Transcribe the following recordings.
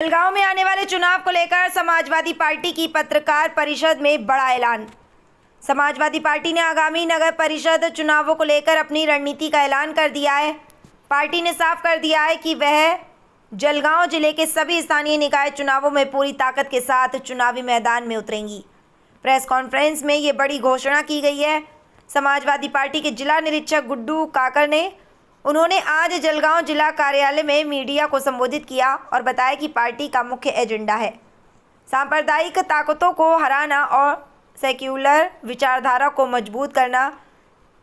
जलगांव में आने वाले चुनाव को लेकर समाजवादी पार्टी की पत्रकार परिषद में बड़ा ऐलान। समाजवादी पार्टी ने आगामी नगर परिषद चुनावों को लेकर अपनी रणनीति का ऐलान कर दिया है। पार्टी ने साफ कर दिया है कि वह जलगांव जिले के सभी स्थानीय निकाय चुनावों में पूरी ताकत के साथ चुनावी मैदान में उतरेंगी। प्रेस कॉन्फ्रेंस में ये बड़ी घोषणा की गई है। समाजवादी पार्टी के जिला निरीक्षक गुड्डू काकर ने उन्होंने आज जलगांव जिला कार्यालय में मीडिया को संबोधित किया और बताया कि पार्टी का मुख्य एजेंडा है सांप्रदायिक ताकतों को हराना और सेक्युलर विचारधारा को मजबूत करना।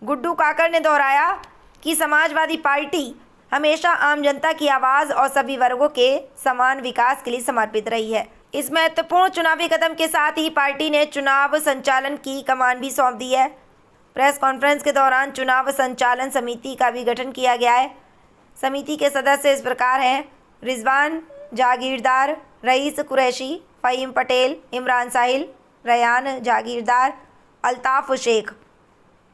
गुड्डू काकर ने दोहराया कि समाजवादी पार्टी हमेशा आम जनता की आवाज़ और सभी वर्गों के समान विकास के लिए समर्पित रही है। इस महत्वपूर्ण चुनावी कदम के साथ ही पार्टी ने चुनाव संचालन की कमान भी सौंप दी है। प्रेस कॉन्फ्रेंस के दौरान चुनाव संचालन समिति का भी गठन किया गया है। समिति के सदस्य इस प्रकार हैं: रिजवान जागीरदार, रईस कुरैशी, फ़हीम पटेल, इमरान साहिल, रयान जागीरदार, अल्ताफ़ शेख।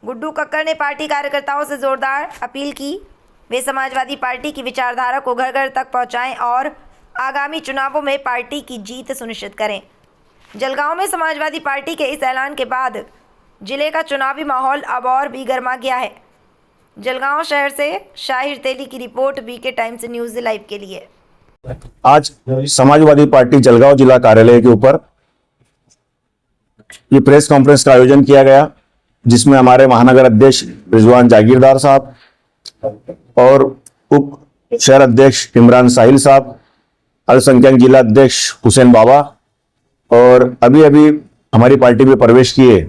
गुड्डू कक्कर ने पार्टी कार्यकर्ताओं से जोरदार अपील की वे समाजवादी पार्टी की विचारधारा को घर घर तक पहुंचाएं और आगामी चुनावों में पार्टी की जीत सुनिश्चित करें। जलगांव में समाजवादी पार्टी के इस ऐलान के बाद जिले का चुनावी माहौल अब और भी गर्मा गया है। जलगांव शहर से शाहिर तेली की report BK Times news live के लिए। आज समाजवादी पार्टी जलगांव जिला कार्यालय के ऊपर ये प्रेस कॉन्फ्रेंस का आयोजन किया गया, जिसमें हमारे महानगर अध्यक्ष रिजवान जागीरदार साहब और उप शहर अध्यक्ष इमरान साहिल साहब, अल्पसंख्यक जिला अध्यक्ष हुसैन बाबा और अभी अभी हमारी पार्टी में प्रवेश किए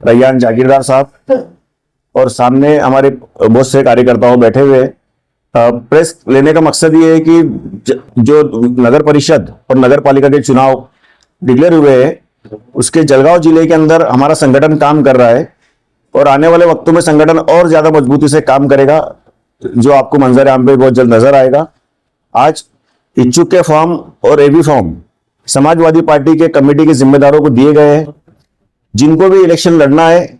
रयान जागीरदार साहब और सामने हमारे बहुत से कार्यकर्ताओं बैठे हुए। प्रेस लेने का मकसद ये है कि जो नगर परिषद और नगर पालिका के चुनाव डिक्लेयर हुए हैं, उसके जलगांव जिले के अंदर हमारा संगठन काम कर रहा है और आने वाले वक्तों में संगठन और ज्यादा मजबूती से काम करेगा, जो आपको मंजर आम पे बहुत जल्द नजर आएगा। आज इच्छुक के फॉर्म और एबी फॉर्म समाजवादी पार्टी के कमेटी के जिम्मेदारों को दिए गए हैं। जिनको भी इलेक्शन लड़ना है,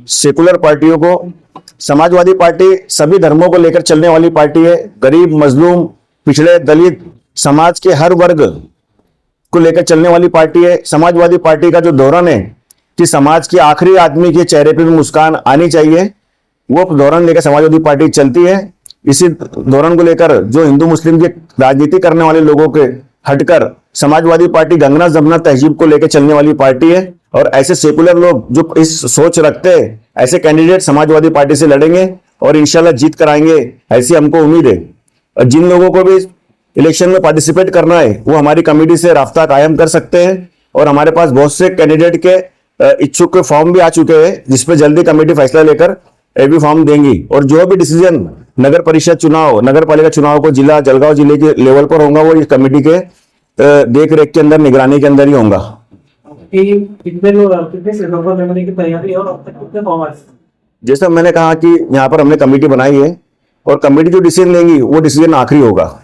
सेकुलर पार्टियों को, समाजवादी पार्टी सभी धर्मों को लेकर चलने वाली पार्टी है। गरीब, मजलूम, पिछड़े, दलित समाज के हर वर्ग को लेकर चलने वाली पार्टी है। समाजवादी पार्टी का जो धोरण है कि समाज के आखिरी आदमी के चेहरे पे भी मुस्कान आनी चाहिए, वो धोरण लेकर समाजवादी पार्टी चलती है। इसी धोरण को लेकर जो हिंदू मुस्लिम की राजनीति करने वाले लोगों के हटकर समाजवादी पार्टी गंगना जमुना तहजीब को लेकर चलने वाली पार्टी है और ऐसे सेकुलर लोग जो इस सोच रखते हैं, ऐसे कैंडिडेट समाजवादी पार्टी से लड़ेंगे और इंशाल्लाह जीत कराएंगे, ऐसी हमको उम्मीद है। और जिन लोगों को भी इलेक्शन में पार्टिसिपेट करना है, वो हमारी कमेटी से राब्ता कायम कर सकते हैं और हमारे पास बहुत से कैंडिडेट के इच्छुक के फॉर्म भी आ चुके हैं, जिसपे जल्दी कमेटी फैसला लेकर एबी फॉर्म देंगी और जो भी डिसीजन नगर परिषद चुनाव, नगर पालिका चुनाव को जिला जलगांव जिले के लेवल पर होगा, वो इस कमेटी के देख रेख के अंदर, निगरानी के अंदर ही होगा। जैसा मैंने कहा कि यहाँ पर हमने कमेटी बनाई है और कमेटी जो डिसीजन लेंगी वो डिसीजन आखिरी होगा।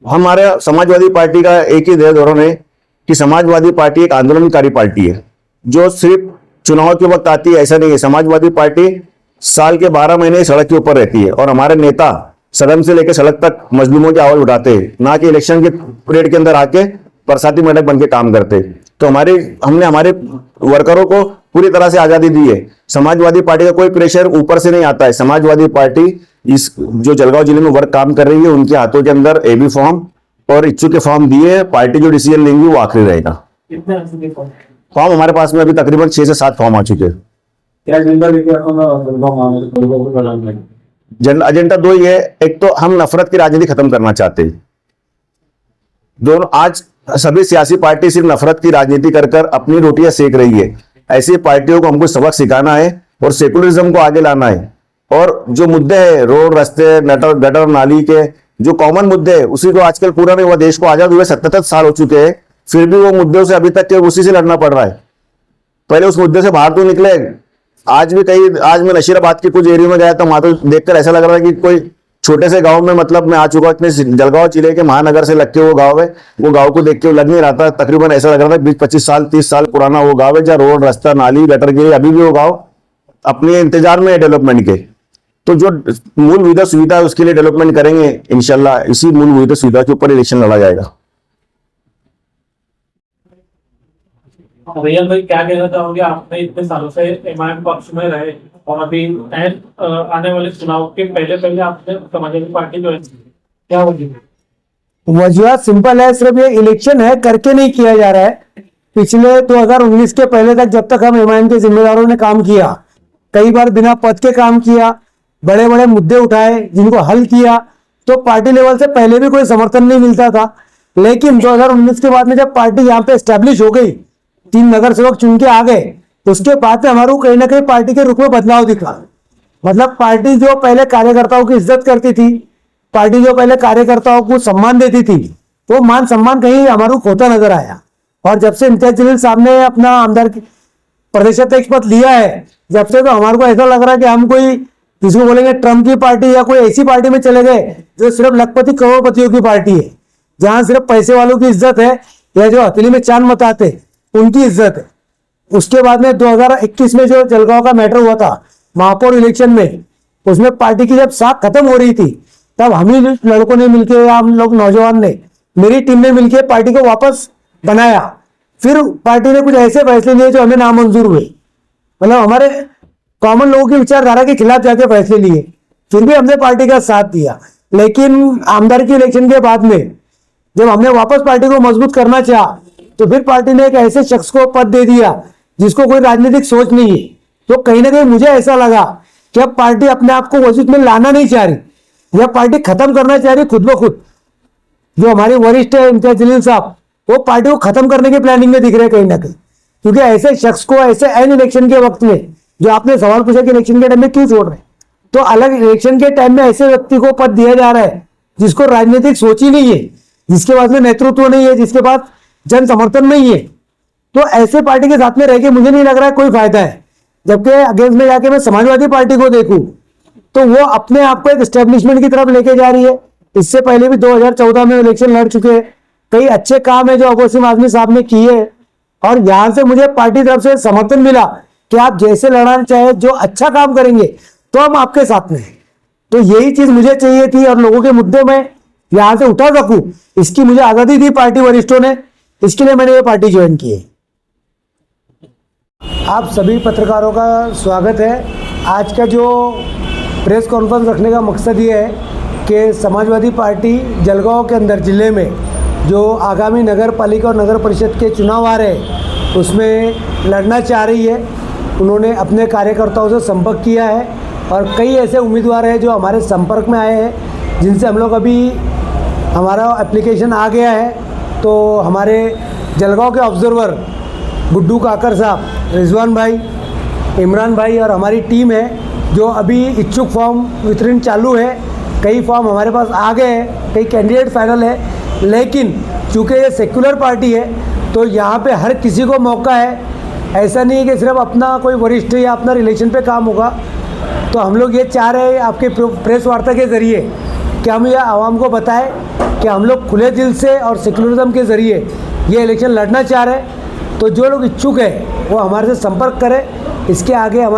हमारे समाजवादी पार्टी का एक ही धोरण है कि समाजवादी पार्टी एक आंदोलनकारी पार्टी है, जो सिर्फ चुनाव के वक्त आती है, ऐसा नहीं है। समाजवादी पार्टी साल के 12 महीने सड़क के ऊपर रहती है और हमारे नेता सदन से लेकर सड़क तक मजलूमों की आवाज उठाते हैं, ना कि इलेक्शन के पीरियड के अंदर आके बरसाती मेढक बन के काम करते। तो हमने हमारे वर्करों को पूरी तरह से आजादी दी है। समाजवादी पार्टी का कोई प्रेशर ऊपर से नहीं आता है। समाजवादी पार्टी इस जो जलगांव जिले में वर्क काम कर रही है, उनके हाथों के अंदर एबी फॉर्म और इच्छुक के फॉर्म दिए। पार्टी जो डिसीजन लेंगी वो आखिरी रहेगा। फॉर्म हमारे पास में अभी तकरीबन 6 से 7 फॉर्म आ चुके हैं। एजेंडा 2 ही है। एक तो हम नफरत की राजनीति खत्म करना चाहते हैं। दोनों आज सभी सियासी पार्टी सिर्फ नफरत की राजनीति कर अपनी रोटियां सेक रही है। ऐसी पार्टियों को हमको सबक सिखाना है और सेकुलरिज्म को आगे लाना है। और जो मुद्दे हैं रोड, रास्ते, गटर नाली के जो कॉमन मुद्दे हैं, उसी को आजकल पूरा नहीं हुआ, देश को आजाद हुए 77 साल हो चुके हैं, फिर भी वो मुद्दों से अभी तक उसी से लड़ना पड़ रहा है। पहले उस मुद्दे से बाहर तो निकले। आज मैं नशीराबाद के कुछ एरिया में गया था, वहां तो देखकर ऐसा लग रहा है कि कोई छोटे से गांव में, मतलब मैं आ चुका इतने जलगांव जिले के महानगर से लग के वो गांव है, वो गांव को देख के लग नहीं रहा था। तकरीबन ऐसा लग रहा था 20-25 साल 30 साल पुराना वो गांव है, जहाँ रोड, रास्ता, नाली, गटर के लिए अभी भी वो गांव अपने इंतजार में है डेवलपमेंट के। तो जो मूलभूत सुविधा है उसके लिए डेवलपमेंट करेंगे इंशाल्लाह। इसी मूलभूत सुविधा के ऊपर इलेक्शन लड़ा जाएगा। रियल भाई क्या कहना चाहोगे? आपने इतने सालों से एमआईएम पक्ष में रहे और अभी आने वाले चुनाव के पहले पहले आपने समाजवादी पार्टी ज्वाइन की, क्या होगी? वजूहत सिंपल है, सिर्फ ये इलेक्शन है करके नहीं किया जा रहा है। पिछले 2019 के पहले तक जब तक हम एमआईएम के जिम्मेदारों ने काम किया, कई बार बिना पद के काम किया, बड़े बड़े मुद्दे उठाए जिनको हल किया, तो पार्टी लेवल से पहले भी कोई समर्थन नहीं मिलता था। लेकिन 2019 के बाद में जब पार्टी यहाँ पे एस्टेब्लिश हो गई, 3 नगर सेवक चुन के आ गए, तो उसके बाद में हमारे को कहीं ना कहीं पार्टी के रुख में बदलाव दिखा। मतलब पार्टी जो पहले कार्यकर्ताओं की इज्जत करती थी, पार्टी जो पहले कार्यकर्ताओं को सम्मान देती थी, वो मान सम्मान कहीं हमारे को खोता नजर आया। और जब से इम्तियाज जलील साहब ने अपना आमदार प्रदेश अध्यक्ष पद लिया है, जब से तो हमारे को ऐसा लग रहा है कि हम कोई जिसको बोलेंगे ट्रम्प की पार्टी या कोई ऐसी पार्टी में चले गए जो सिर्फ लखपति करोड़पतियों की पार्टी है, जहां सिर्फ पैसे वालों की इज्जत है या जो हथेली में चांद मताते उनकी इज्जत है। उसके बाद में 2021 में जो जलगांव का मैटर हुआ था महापौर इलेक्शन में, उसमें पार्टी की जब साख खत्म हो रही थी, तब हम ही लड़कों ने मिलकर या हम लोग नौजवान ने, मेरी टीम ने मिलकर पार्टी को वापस बनाया। फिर पार्टी ने कुछ ऐसे फैसले लिए जो हमें नामंजूर हुए, मतलब हमारे कॉमन लोगों की विचारधारा के खिलाफ जाके फैसले लिए, फिर भी हमने पार्टी का साथ दिया। लेकिन आमदार की इलेक्शन के बाद में जब हमने वापस पार्टी को मजबूत करना चाहा, तो फिर पार्टी ने एक ऐसे शख्स को पद दे दिया जिसको कोई राजनीतिक सोच नहीं है। तो कहीं ना कहीं मुझे ऐसा लगा कि अब पार्टी अपने आप को वजूद में लाना नहीं चाह रही, यह पार्टी खत्म करना चाह रही खुद ब खुद। जो हमारे वरिष्ठ है इम्तियाज जलील साहब, वो पार्टी को खत्म करने की प्लानिंग में दिख रहे हैं कहीं ना कहीं, क्योंकि ऐसे शख्स को ऐसे एन इलेक्शन के वक्त में, जो आपने सवाल पूछा कि इलेक्शन के टाइम में क्यों छोड़ रहे हैं, तो अलग इलेक्शन के टाइम में ऐसे व्यक्ति को पद दिया जा रहा है जिसको राजनीतिक सोच ही नहीं है, जिसके पास में नेतृत्व नहीं है, जिसके पास जन समर्थन नहीं है। तो ऐसे पार्टी के साथ में रह के मुझे नहीं लग रहा है कोई फायदा है। जबकि अगेंस्ट में जाके मैं समाजवादी पार्टी को देखूं तो वो अपने आप को एक एस्टेब्लिशमेंट की तरफ लेके जा रही है। इससे पहले भी 2014 में इलेक्शन लड़ चुके हैं, कई अच्छे काम है जो अबोसिम आजमी साहब ने किए, और यहां से मुझे पार्टी तरफ से समर्थन मिला कि आप जैसे लड़ना चाहे, जो अच्छा काम करेंगे तो हम आपके साथ में हैं। तो यही चीज मुझे चाहिए थी और लोगों के मुद्दे में यहां से उठा सकूं, इसकी मुझे आजादी दी पार्टी वरिष्ठों ने, इसके लिए मैंने ये पार्टी ज्वाइन की है। आप सभी पत्रकारों का स्वागत है। आज का जो प्रेस कॉन्फ्रेंस रखने का मकसद ये है कि समाजवादी पार्टी जलगांव के अंदर जिले में जो आगामी नगर पालिका और नगर परिषद के चुनाव आ रहे हैं उसमें लड़ना चाह रही है। उन्होंने अपने कार्यकर्ताओं से संपर्क किया है और कई ऐसे उम्मीदवार हैं जो हमारे संपर्क में आए हैं, जिनसे हम लोग अभी हमारा एप्लीकेशन आ गया है। तो हमारे जलगांव के ऑब्जर्वर गुड्डू काकर साहब, रिजवान भाई, इमरान भाई और हमारी टीम है जो अभी इच्छुक फॉर्म वितरण चालू है। कई फॉर्म हमारे पास आ गए हैं, कई कैंडिडेट फाइनल है, लेकिन चूँकि ये सेक्युलर पार्टी है तो यहाँ पे हर किसी को मौका है। ऐसा नहीं है कि सिर्फ अपना कोई वरिष्ठ या अपना रिलेशन पे काम होगा। तो हम लोग ये चाह रहे हैं आपके प्रेस वार्ता के ज़रिए कि हम यह आवाम को बताएं कि हम लोग खुले दिल से और सेक्युलरिज्म के ज़रिए ये इलेक्शन लड़ना चाह रहे हैं। तो जो लोग इच्छुक हैं वो हमारे से संपर्क करें। इसके आगे हमारे